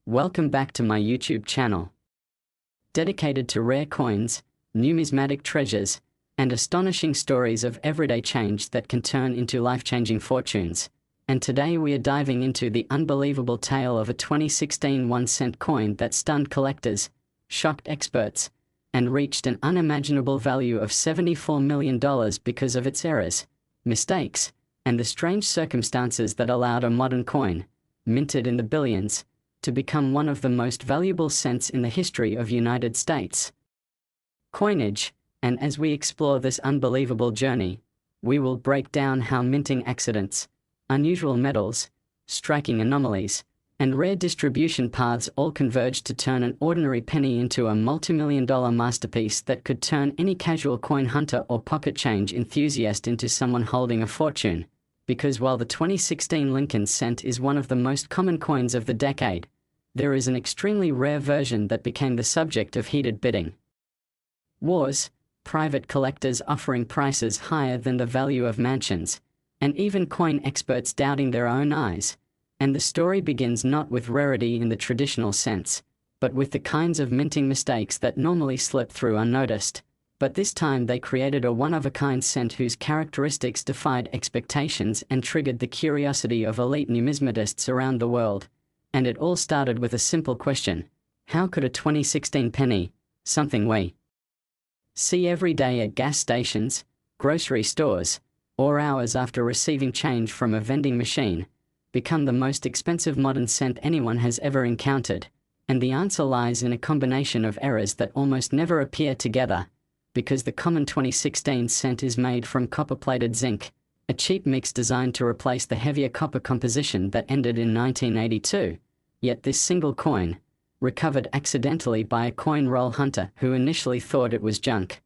Welcome back to my YouTube channel, dedicated to rare coins, numismatic treasures, and astonishing stories of everyday change that can turn into life-changing fortunes. And today we are diving into the unbelievable tale of a 2016 1-cent coin that stunned collectors, shocked experts, and reached an unimaginable value of $74 million because of its errors, mistakes, and the strange circumstances that allowed a modern coin, minted in the billions, to become one of the most valuable cents in the history of United States coinage. And as we explore this unbelievable journey, we will break down how minting accidents, unusual metals, striking anomalies, and rare distribution paths all converge to turn an ordinary penny into a multi-million-dollar masterpiece that could turn any casual coin hunter or pocket change enthusiast into someone holding a fortune. Because while the 2016 Lincoln cent is one of the most common coins of the decade, there is an extremely rare version that became the subject of heated bidding wars, private collectors offering prices higher than the value of mansions, and even coin experts doubting their own eyes. And the story begins not with rarity in the traditional sense, but with the kinds of minting mistakes that normally slip through unnoticed. But this time they created a one-of-a-kind cent whose characteristics defied expectations and triggered the curiosity of elite numismatists around the world. And it all started with a simple question: how could a 2016 penny, something we see every day at gas stations, grocery stores, or hours after receiving change from a vending machine, become the most expensive modern cent anyone has ever encountered? And the answer lies in a combination of errors that almost never appear together, because the common 2016 cent is made from copper-plated zinc, a cheap mix designed to replace the heavier copper composition that ended in 1982. Yet this single coin, recovered accidentally by a coin roll hunter who initially thought it was junk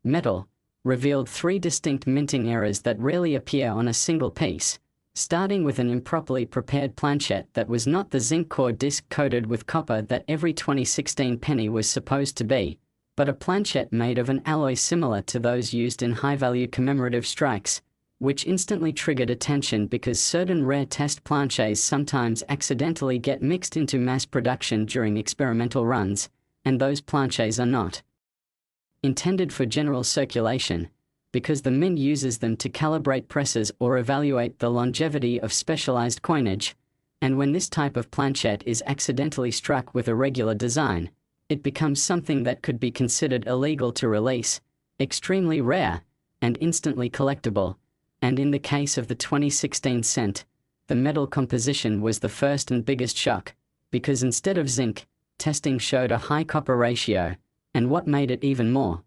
metal, revealed three distinct minting errors that rarely appear on a single piece, starting with an improperly prepared planchette that was not the zinc core disc coated with copper that every 2016 penny was supposed to be, but a planchette made of an alloy similar to those used in high-value commemorative strikes, which instantly triggered attention because certain rare test planchets sometimes accidentally get mixed into mass production during experimental runs, and those planchets are not intended for general circulation, because the mint uses them to calibrate presses or evaluate the longevity of specialized coinage. And when this type of planchette is accidentally struck with a regular design, it becomes something that could be considered illegal to release, extremely rare, and instantly collectible. And in the case of the 2016 cent, the metal composition was the first and biggest shock, because instead of zinc, testing showed a high copper ratio, and what made it even more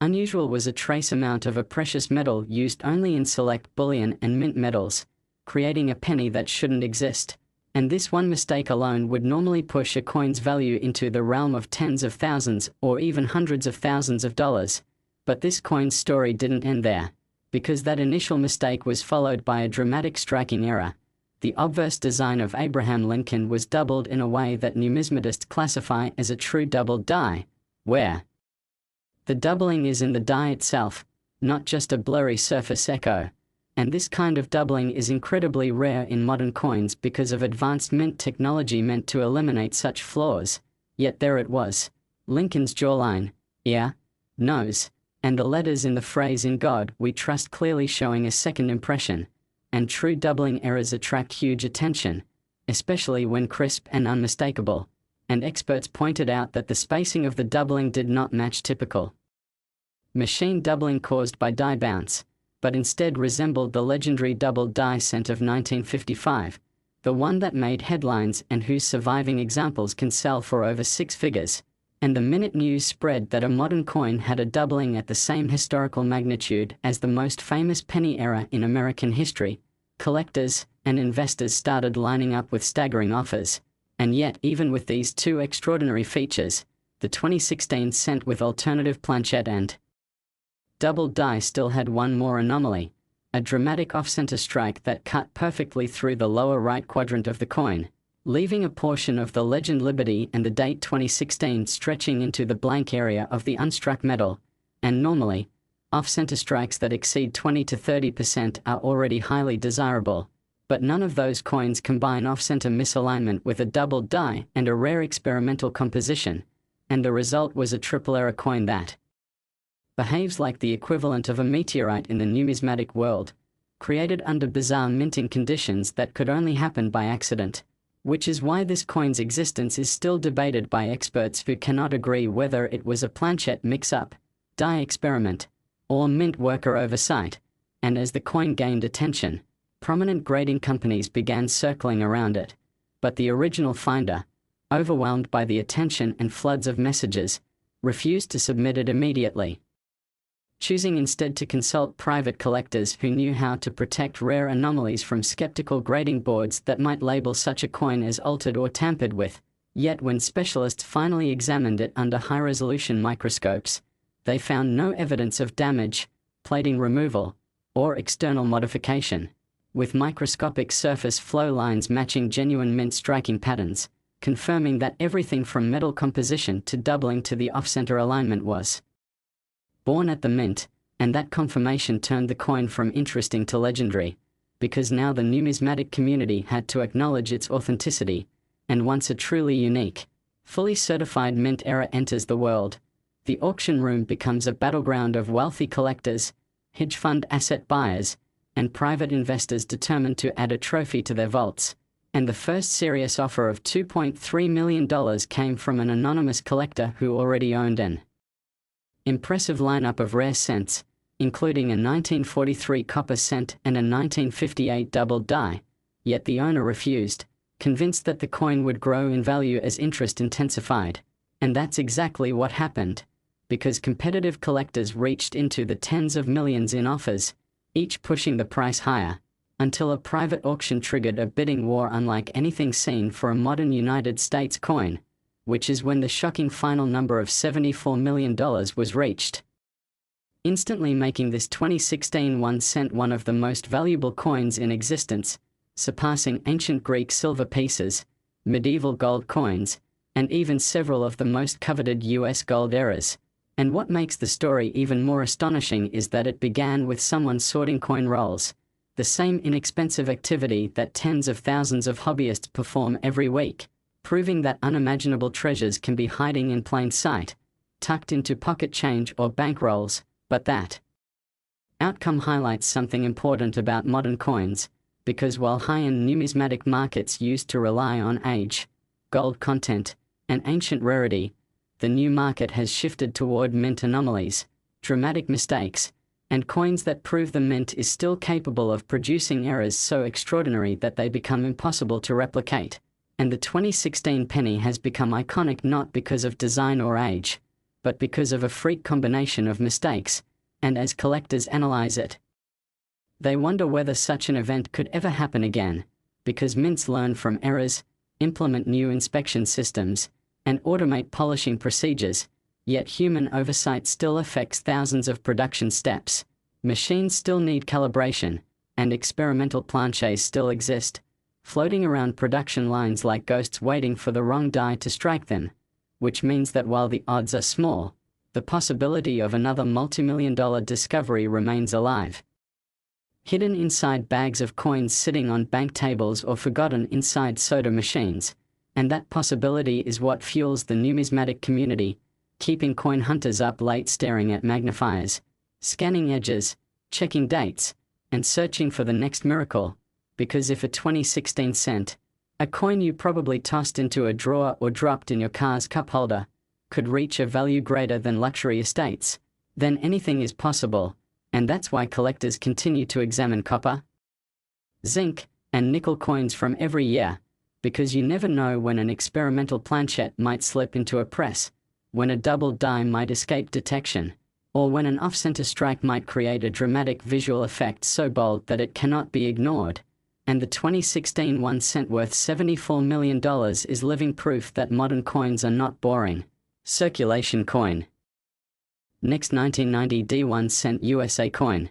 unusual was a trace amount of a precious metal used only in select bullion and mint metals, creating a penny that shouldn't exist. And this one mistake alone would normally push a coin's value into the realm of tens of thousands or even hundreds of thousands of dollars. But this coin's story didn't end there, because that initial mistake was followed by a dramatic striking error. The obverse design of Abraham Lincoln was doubled in a way that numismatists classify as a true doubled die, where the doubling is in the die itself, not just a blurry surface echo. And this kind of doubling is incredibly rare in modern coins because of advanced mint technology meant to eliminate such flaws. Yet there it was: Lincoln's jawline, ear, nose, and the letters in the phrase "In God We Trust" clearly showing a second impression. And true doubling errors attract huge attention, especially when crisp and unmistakable. And experts pointed out that the spacing of the doubling did not match typical machine doubling caused by die bounce, but instead resembled the legendary doubled die cent of 1955, the one that made headlines and whose surviving examples can sell for over six figures. And the minute news spread that a modern coin had a doubling at the same historical magnitude as the most famous penny era in American history, collectors and investors started lining up with staggering offers. And yet, even with these two extraordinary features, the 2016 cent with alternative planchette and doubled die still had one more anomaly: a dramatic off-center strike that cut perfectly through the lower right quadrant of the coin, leaving a portion of the legend Liberty and the date 2016 stretching into the blank area of the unstruck metal. And normally, off-center strikes that exceed 20 to 30% are already highly desirable, But none of those coins combine off-center misalignment with a double die and a rare experimental composition, and the result was a triple-error coin that behaves like the equivalent of a meteorite in the numismatic world, created under bizarre minting conditions that could only happen by accident. Which is why this coin's existence is still debated by experts who cannot agree whether it was a planchette mix-up, die experiment, or mint worker oversight. And as the coin gained attention, prominent grading companies began circling around it. But the original finder, overwhelmed by the attention and floods of messages, refused to submit it immediately, choosing instead to consult private collectors who knew how to protect rare anomalies from skeptical grading boards that might label such a coin as altered or tampered with. Yet when specialists finally examined it under high-resolution microscopes, they found no evidence of damage, plating removal, or external modification, with microscopic surface flow lines matching genuine mint striking patterns, confirming that everything from metal composition to doubling to the off-center alignment was born at the mint, and that confirmation turned the coin from interesting to legendary, because now the numismatic community had to acknowledge its authenticity, and once a truly unique, fully certified mint era enters the world, the auction room becomes a battleground of wealthy collectors, hedge fund asset buyers, and private investors determined to add a trophy to their vaults. And the first serious offer of $2.3 million came from an anonymous collector who already owned an impressive lineup of rare cents, including a 1943 copper cent and a 1958 double die, yet the owner refused, convinced that the coin would grow in value as interest intensified. And that's exactly what happened, because competitive collectors reached into the tens of millions in offers, each pushing the price higher, until a private auction triggered a bidding war unlike anything seen for a modern United States coin, which is when the shocking final number of $74 million was reached, instantly making this 2016 1 cent one of the most valuable coins in existence, surpassing ancient Greek silver pieces, medieval gold coins, and even several of the most coveted US gold eras. And what makes the story even more astonishing is that it began with someone sorting coin rolls, the same inexpensive activity that tens of thousands of hobbyists perform every week, proving that unimaginable treasures can be hiding in plain sight, tucked into pocket change or bankrolls. But that outcome highlights something important about modern coins, because while high-end numismatic markets used to rely on age, gold content, and ancient rarity, the new market has shifted toward mint anomalies, dramatic mistakes, and coins that prove the mint is still capable of producing errors so extraordinary that they become impossible to replicate. And the 2016 penny has become iconic not because of design or age, but because of a freak combination of mistakes. And as collectors analyze it, they wonder whether such an event could ever happen again, because mints learn from errors, implement new inspection systems, and automate polishing procedures, yet human oversight still affects thousands of production steps. Machines still need calibration, and experimental planchets still exist, floating around production lines like ghosts waiting for the wrong die to strike them, which means that while the odds are small, the possibility of another multi-million-dollar discovery remains alive, hidden inside bags of coins sitting on bank tables or forgotten inside soda machines. And that possibility is what fuels the numismatic community, keeping coin hunters up late staring at magnifiers, scanning edges, checking dates, and searching for the next miracle. Because if a 2016 cent, a coin you probably tossed into a drawer or dropped in your car's cup holder, could reach a value greater than luxury estates, then anything is possible. And that's why collectors continue to examine copper, zinc, and nickel coins from every year, because you never know when an experimental planchette might slip into a press, when a double die might escape detection, or when an off-center strike might create a dramatic visual effect so bold that it cannot be ignored. And the 2016 1 cent worth $74 million is living proof that modern coins are not boring. Circulation coin. Next, 1990 D1 cent USA coin.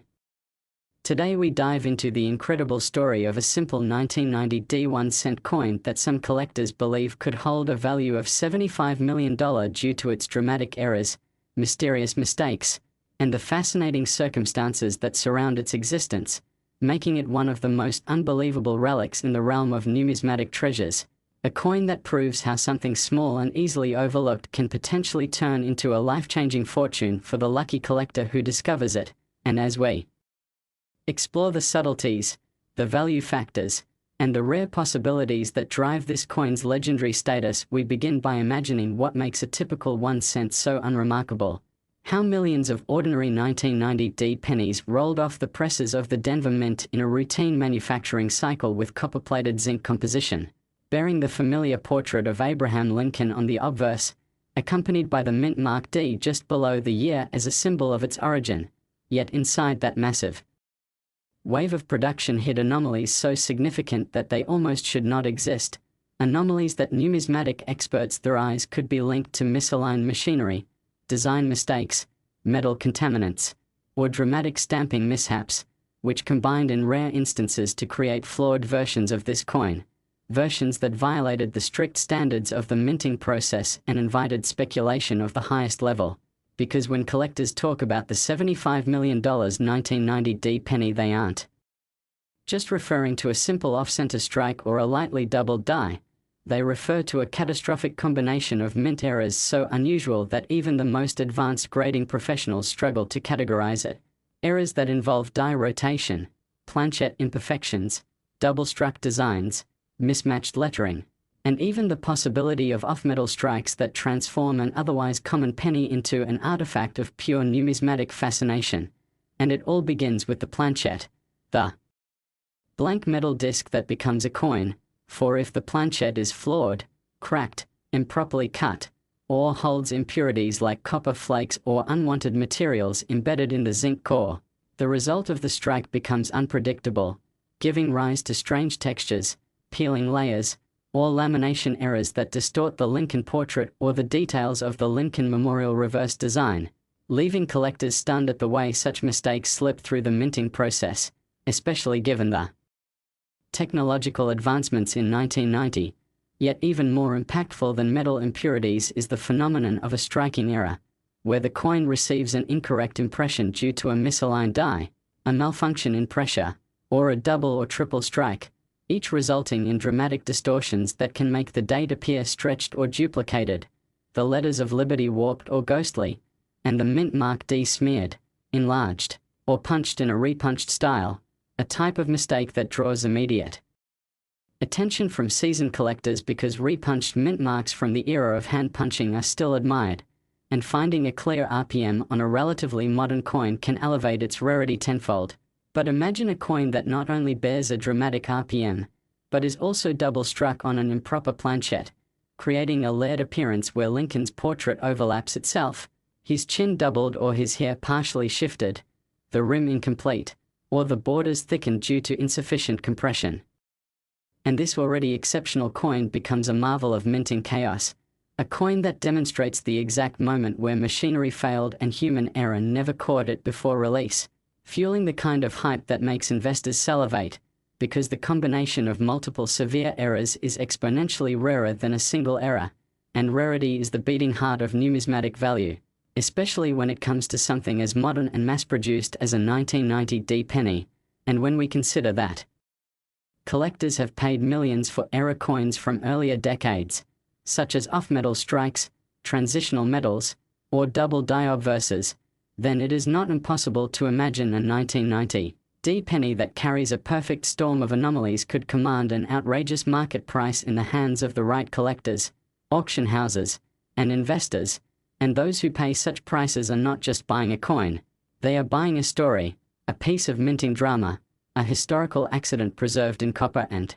Today we dive into the incredible story of a simple 1990 D1 cent coin that some collectors believe could hold a value of $75 million due to its dramatic errors, mysterious mistakes, and the fascinating circumstances that surround its existence. making it one of the most unbelievable relics in the realm of numismatic treasures. A coin that proves how something small and easily overlooked can potentially turn into a life-changing fortune for the lucky collector who discovers it. And as we explore the subtleties, the value factors, and the rare possibilities that drive this coin's legendary status, we begin by imagining what makes a typical 1 cent so unremarkable. How millions of ordinary 1990 pennies rolled off the presses of the Denver Mint in a routine manufacturing cycle with copper-plated zinc composition, bearing the familiar portrait of Abraham Lincoln on the obverse, accompanied by the mint mark D just below the year as a symbol of its origin. Yet inside that massive wave of production hid anomalies so significant that they almost should not exist, anomalies that numismatic experts theorize could be linked to misaligned machinery, design mistakes, metal contaminants, or dramatic stamping mishaps, which combined in rare instances to create flawed versions of this coin. Versions that violated the strict standards of the minting process and invited speculation of the highest level. Because when collectors talk about the $75 million 1990 penny, they aren't just referring to a simple off-center strike or a lightly doubled die. They refer to a catastrophic combination of mint errors so unusual that even the most advanced grading professionals struggle to categorize it. Errors that involve die rotation, planchette imperfections, double-struck designs, mismatched lettering, and even the possibility of off-metal strikes that transform an otherwise common penny into an artifact of pure numismatic fascination. And it all begins with the planchette, the blank metal disc that becomes a coin, for if the planchette is flawed, cracked, improperly cut, or holds impurities like copper flakes or unwanted materials embedded in the zinc core, the result of the strike becomes unpredictable, giving rise to strange textures, peeling layers, or lamination errors that distort the Lincoln portrait or the details of the Lincoln Memorial reverse design, leaving collectors stunned at the way such mistakes slip through the minting process, especially given the technological advancements in 1990. Yet even more impactful than metal impurities is the phenomenon of a striking error, where the coin receives an incorrect impression due to a misaligned die, a malfunction in pressure, or a double or triple strike, each resulting in dramatic distortions that can make the date appear stretched or duplicated, the letters of liberty warped or ghostly, and the mint mark D smeared, enlarged, or punched in a repunched style, a type of mistake that draws immediate attention from seasoned collectors because repunched mint marks from the era of hand punching are still admired, and finding a clear RPM on a relatively modern coin can elevate its rarity tenfold. But imagine a coin that not only bears a dramatic RPM, but is also double-struck on an improper planchette, creating a layered appearance where Lincoln's portrait overlaps itself, his chin doubled or his hair partially shifted, the rim incomplete, or the borders thickened due to insufficient compression. And this already exceptional coin becomes a marvel of minting chaos, a coin that demonstrates the exact moment where machinery failed and human error never caught it before release, fueling the kind of hype that makes investors salivate, because the combination of multiple severe errors is exponentially rarer than a single error, and rarity is the beating heart of numismatic value, especially when it comes to something as modern and mass-produced as a 1990 penny, and when we consider that collectors have paid millions for error coins from earlier decades, such as off-metal strikes, transitional metals, or double die obverses, then it is not impossible to imagine a 1990 penny that carries a perfect storm of anomalies could command an outrageous market price in the hands of the right collectors, auction houses, and investors, and those who pay such prices are not just buying a coin, they are buying a story, a piece of minting drama, a historical accident preserved in copper and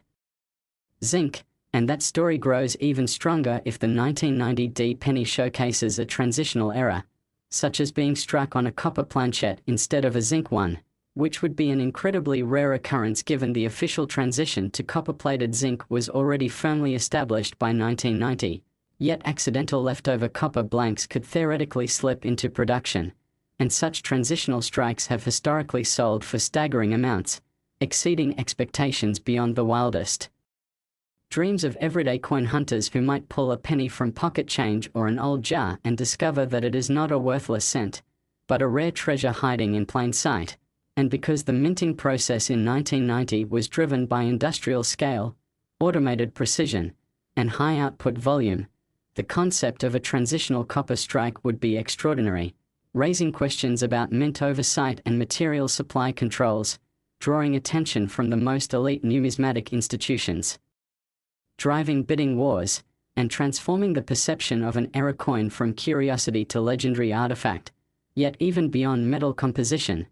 zinc, and that story grows even stronger if the 1990 penny showcases a transitional error, such as being struck on a copper planchette instead of a zinc one, which would be an incredibly rare occurrence given the official transition to copper-plated zinc was already firmly established by 1990, yet accidental leftover copper blanks could theoretically slip into production, and such transitional strikes have historically sold for staggering amounts, exceeding expectations beyond the wildest dreams of everyday coin hunters who might pull a penny from pocket change or an old jar and discover that it is not a worthless cent, but a rare treasure hiding in plain sight. and because the minting process in 1990 was driven by industrial scale, automated precision, and high output volume, the concept of a transitional copper strike would be extraordinary, raising questions about mint oversight and material supply controls, drawing attention from the most elite numismatic institutions, driving bidding wars, and transforming the perception of an error coin from curiosity to legendary artifact. Yet even beyond metal composition,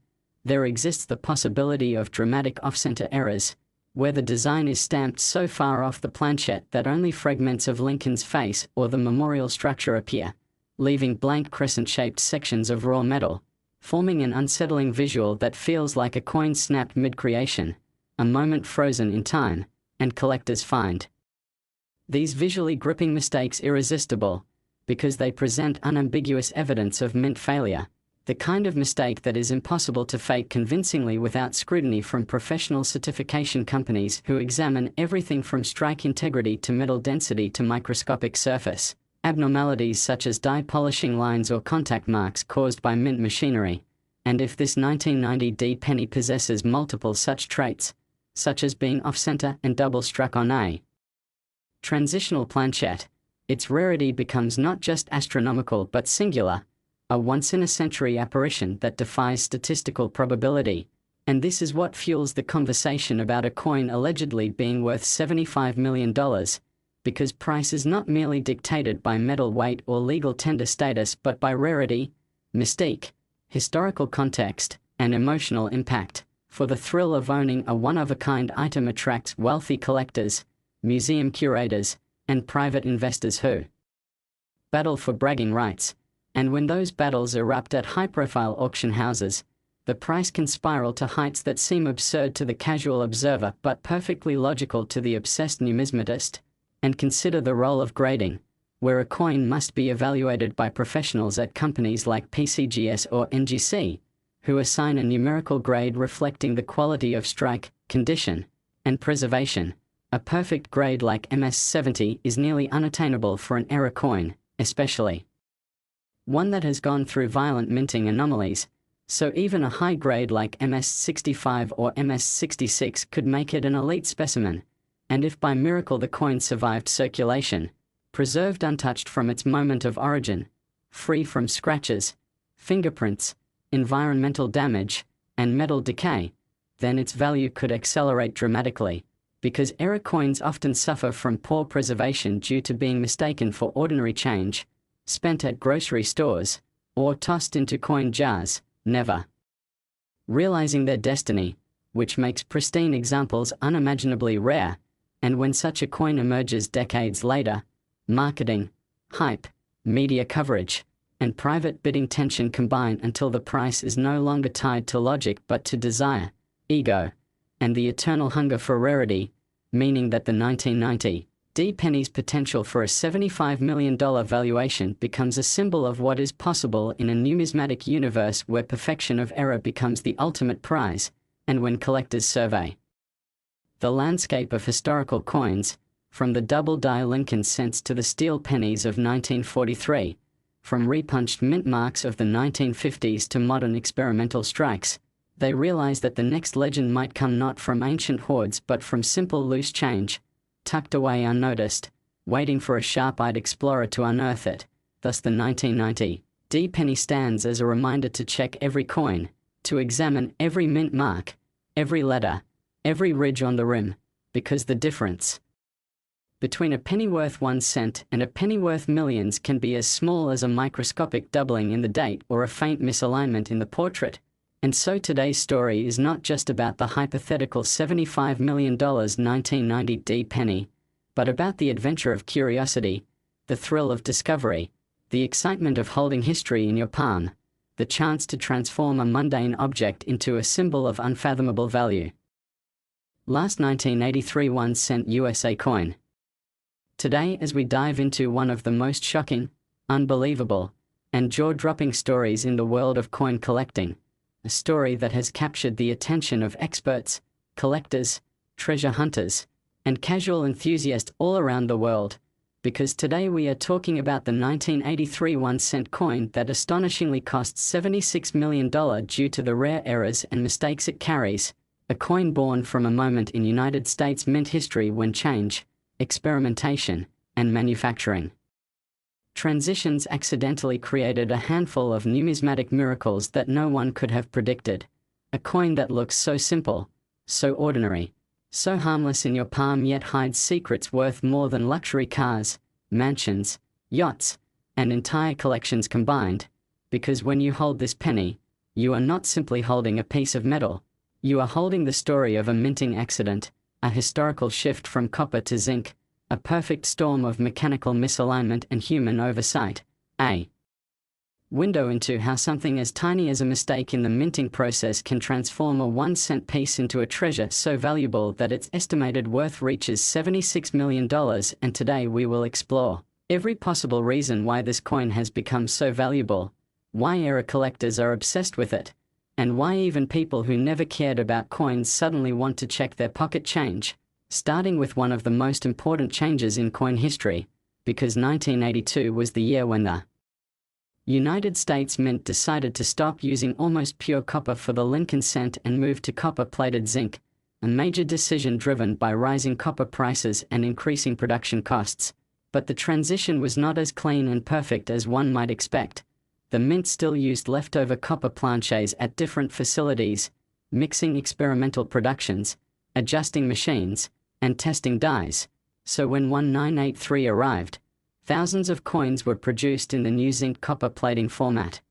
there exists the possibility of dramatic off-center errors, where the design is stamped so far off the planchette that only fragments of Lincoln's face or the memorial structure appear, leaving blank crescent-shaped sections of raw metal, forming an unsettling visual that feels like a coin snapped mid-creation, a moment frozen in time, and collectors find these visually gripping mistakes irresistible, because they present unambiguous evidence of mint failure, the kind of mistake that is impossible to fake convincingly without scrutiny from professional certification companies who examine everything from strike integrity to metal density to microscopic surface abnormalities such as die polishing lines or contact marks caused by mint machinery. And if this 1990 D penny possesses multiple such traits, such as being off-center and double-struck on a transitional planchette, its rarity becomes not just astronomical but singular, a once-in-a-century apparition that defies statistical probability. And this is what fuels the conversation about a coin allegedly being worth $75 million, because price is not merely dictated by metal weight or legal tender status but by rarity, mystique, historical context, and emotional impact. For the thrill of owning a one-of-a-kind item attracts wealthy collectors, museum curators, and private investors who battle for bragging rights. And when those battles erupt at high-profile auction houses, the price can spiral to heights that seem absurd to the casual observer but perfectly logical to the obsessed numismatist. And consider the role of grading, where a coin must be evaluated by professionals at companies like PCGS or NGC, who assign a numerical grade reflecting the quality of strike, condition, and preservation. A perfect grade like MS-70 is nearly unattainable for an error coin, especially one that has gone through violent minting anomalies, so even a high grade like MS-65 or MS-66 could make it an elite specimen. And if by miracle the coin survived circulation, preserved untouched from its moment of origin, free from scratches, fingerprints, environmental damage, and metal decay, then its value could accelerate dramatically, because error coins often suffer from poor preservation due to being mistaken for ordinary change, spent at grocery stores, or tossed into coin jars, never realizing their destiny, which makes pristine examples unimaginably rare. And when such a coin emerges decades later, marketing, hype, media coverage, and private bidding tension combine until the price is no longer tied to logic but to desire, ego, and the eternal hunger for rarity, meaning that the 1990 D penny's potential for a $75 million valuation becomes a symbol of what is possible in a numismatic universe where perfection of error becomes the ultimate prize. And when collectors survey the landscape of historical coins, from the double-die Lincoln cents to the steel pennies of 1943, from repunched mint marks of the 1950s to modern experimental strikes, they realize that the next legend might come not from ancient hoards but from simple loose change, tucked away unnoticed, waiting for a sharp-eyed explorer to unearth it. Thus the 1990 D penny stands as a reminder to check every coin, to examine every mint mark, every letter, every ridge on the rim, because the difference between a penny worth 1 cent and a penny worth millions can be as small as a microscopic doubling in the date or a faint misalignment in the portrait. And so today's story is not just about the hypothetical $75 million 1990 D penny, but about the adventure of curiosity, the thrill of discovery, the excitement of holding history in your palm, the chance to transform a mundane object into a symbol of unfathomable value. Last 1983 1 cent USA coin. Today, as we dive into one of the most shocking, unbelievable, and jaw-dropping stories in the world of coin collecting, a story that has captured the attention of experts, collectors, treasure hunters, and casual enthusiasts all around the world, because today we are talking about the 1983 1-cent coin that astonishingly costs $76 million due to the rare errors and mistakes it carries, a coin born from a moment in United States mint history when change, experimentation, and manufacturing transitions accidentally created a handful of numismatic miracles that no one could have predicted. A coin that looks so simple, so ordinary, so harmless in your palm yet hides secrets worth more than luxury cars, mansions, yachts, and entire collections combined, because when you hold this penny, you are not simply holding a piece of metal, you are holding the story of a minting accident, a historical shift from copper to zinc, a perfect storm of mechanical misalignment and human oversight, a window into how something as tiny as a mistake in the minting process can transform a 1-cent piece into a treasure so valuable that its estimated worth reaches $76 million. And today we will explore every possible reason why this coin has become so valuable, why era collectors are obsessed with it, and why even people who never cared about coins suddenly want to check their pocket change. Starting with one of the most important changes in coin history, because 1982 was the year when the United States Mint decided to stop using almost pure copper for the Lincoln cent and move to copper-plated zinc, a major decision driven by rising copper prices and increasing production costs. But the transition was not as clean and perfect as one might expect. The Mint still used leftover copper planches at different facilities, mixing experimental productions, adjusting machines, and testing dies. So when 1983 arrived, thousands of coins were produced in the new zinc copper plating format.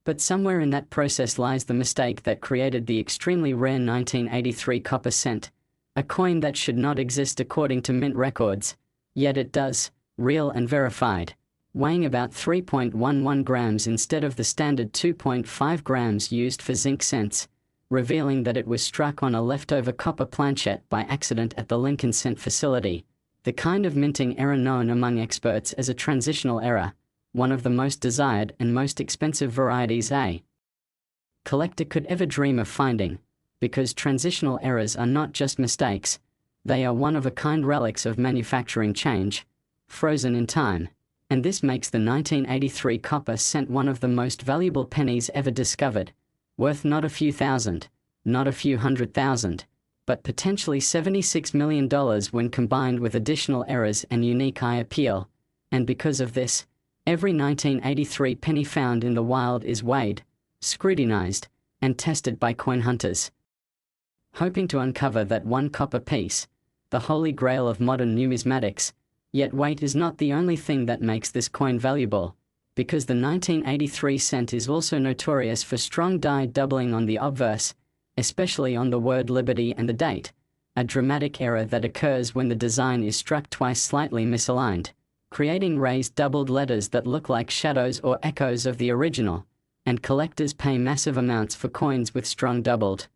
But somewhere in that process lies the mistake that created the extremely rare 1983 copper cent, a coin that should not exist according to mint records, yet it does, real and verified, weighing about 3.11 grams instead of the standard 2.5 grams used for zinc cents, revealing that it was struck on a leftover copper planchette by accident at the Lincoln cent facility, the kind of minting error known among experts as a transitional error, one of the most desired and most expensive varieties a collector could ever dream of finding, because transitional errors are not just mistakes, they are one-of-a-kind relics of manufacturing change, frozen in time, and this makes the 1983 copper cent one of the most valuable pennies ever discovered, worth not a few thousand, not a few $100,000, but potentially $76 million when combined with additional errors and unique eye appeal. And because of this, every 1983 penny found in the wild is weighed, scrutinized, and tested by coin hunters, hoping to uncover that one copper piece, the holy grail of modern numismatics. Yet weight is not the only thing that makes this coin valuable, because the 1983 cent is also notorious for strong die doubling on the obverse, especially on the word liberty and the date, a dramatic error that occurs when the design is struck twice slightly misaligned, creating raised doubled letters that look like shadows or echoes of the original, and collectors pay massive amounts for coins with strong doubled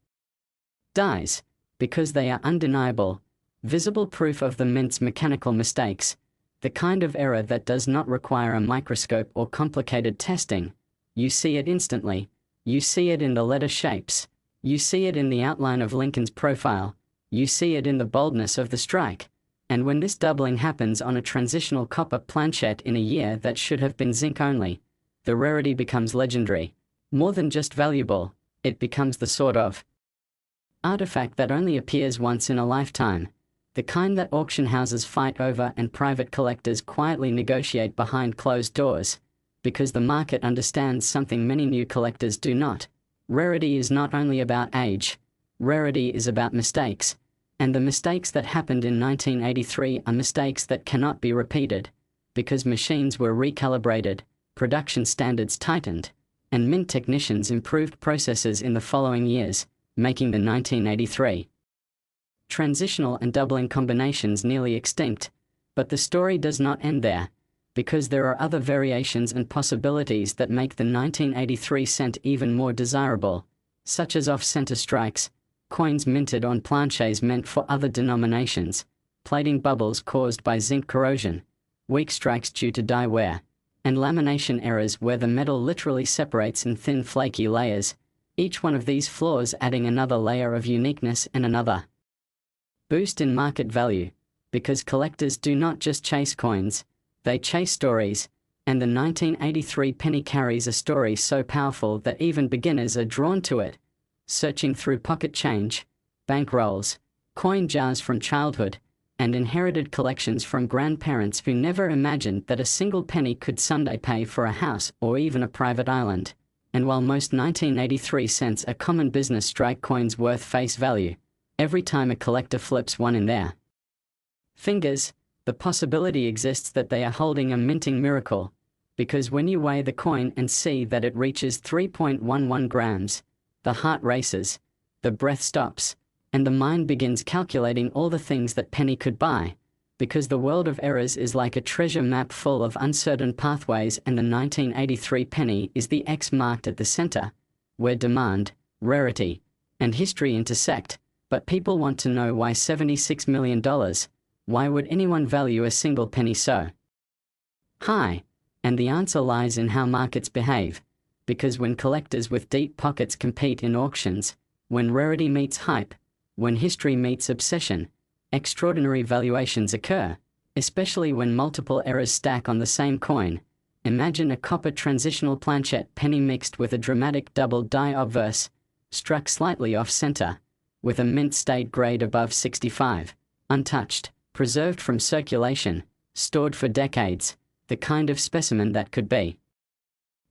dies, because they are undeniable, visible proof of the mint's mechanical mistakes, the kind of error that does not require a microscope or complicated testing. You see it instantly, you see it in the letter shapes, you see it in the outline of Lincoln's profile, you see it in the boldness of the strike. And when this doubling happens on a transitional copper planchette in a year that should have been zinc only, the rarity becomes legendary. More than just valuable, it becomes the sort of artifact that only appears once in a lifetime, the kind that auction houses fight over and private collectors quietly negotiate behind closed doors, because the market understands something many new collectors do not. Rarity is not only about age, rarity is about mistakes, and the mistakes that happened in 1983 are mistakes that cannot be repeated, because machines were recalibrated, production standards tightened, and mint technicians improved processes in the following years, making the 1983 transitional and doubling combinations nearly extinct. But the story does not end there, because there are other variations and possibilities that make the 1983 cent even more desirable, such as off-center strikes, coins minted on planches meant for other denominations, plating bubbles caused by zinc corrosion, weak strikes due to die wear, and lamination errors where the metal literally separates in thin flaky layers, each one of these flaws adding another layer of uniqueness and another boost in market value. Because collectors do not just chase coins, they chase stories, and the 1983 penny carries a story so powerful that even beginners are drawn to it, searching through pocket change, bank rolls, coin jars from childhood, and inherited collections from grandparents who never imagined that a single penny could someday pay for a house or even a private island. And while most 1983 cents are common business strike coins worth face value, every time a collector flips one in their fingers, the possibility exists that they are holding a minting miracle, because when you weigh the coin and see that it reaches 3.11 grams, the heart races, the breath stops, and the mind begins calculating all the things that penny could buy, because the world of errors is like a treasure map full of uncertain pathways, and the 1983 penny is the X marked at the center, where demand, rarity, and history intersect. But people want to know why $76 million. Why would anyone value a single penny so high? And the answer lies in how markets behave, because when collectors with deep pockets compete in auctions, when rarity meets hype, when history meets obsession, extraordinary valuations occur, especially when multiple errors stack on the same coin. Imagine a copper transitional planchette penny mixed with a dramatic double die obverse, struck slightly off-center, with a mint state grade above 65, untouched, preserved from circulation, stored for decades, the kind of specimen that could be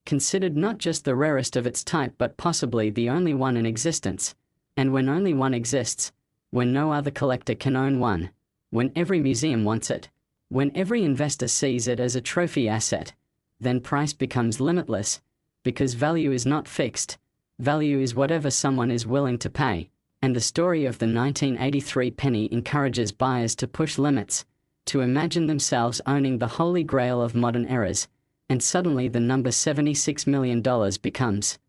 considered not just the rarest of its type but possibly the only one in existence. And when only one exists, when no other collector can own one, when every museum wants it, when every investor sees it as a trophy asset, then price becomes limitless, because value is not fixed, value is whatever someone is willing to pay. And the story of the 1983 penny encourages buyers to push limits, to imagine themselves owning the holy grail of modern errors, and suddenly the number $76 million becomes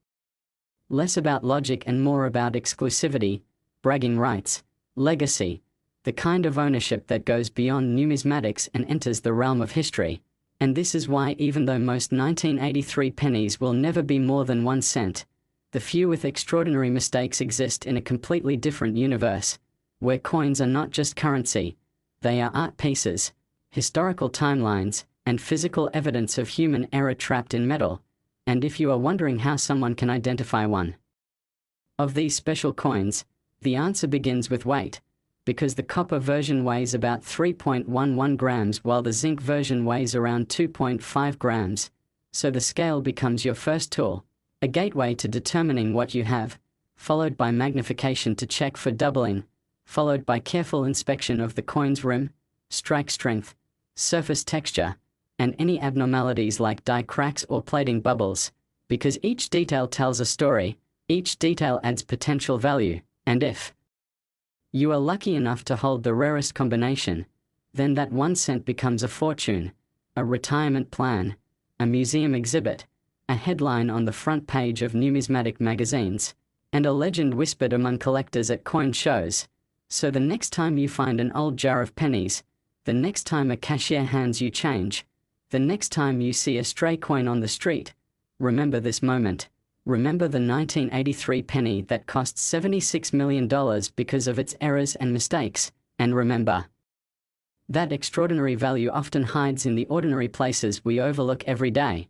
less about logic and more about exclusivity, bragging rights, legacy, the kind of ownership that goes beyond numismatics and enters the realm of history. And this is why, even though most 1983 pennies will never be more than 1 cent, the few with extraordinary mistakes exist in a completely different universe, where coins are not just currency, they are art pieces, historical timelines, and physical evidence of human error trapped in metal. And if you are wondering how someone can identify one of these special coins, the answer begins with weight, because the copper version weighs about 3.11 grams while the zinc version weighs around 2.5 grams, so the scale becomes your first tool, a gateway to determining what you have, followed by magnification to check for doubling, followed by careful inspection of the coin's rim, strike strength, surface texture, and any abnormalities like die cracks or plating bubbles, because each detail tells a story, each detail adds potential value, and if you are lucky enough to hold the rarest combination, then that 1 cent becomes a fortune, a retirement plan, a museum exhibit, a headline on the front page of numismatic magazines, and a legend whispered among collectors at coin shows. So the next time you find an old jar of pennies, the next time a cashier hands you change, the next time you see a stray coin on the street, remember this moment. Remember the 1983 penny that cost $76 million because of its errors and mistakes, and remember that extraordinary value often hides in the ordinary places we overlook every day.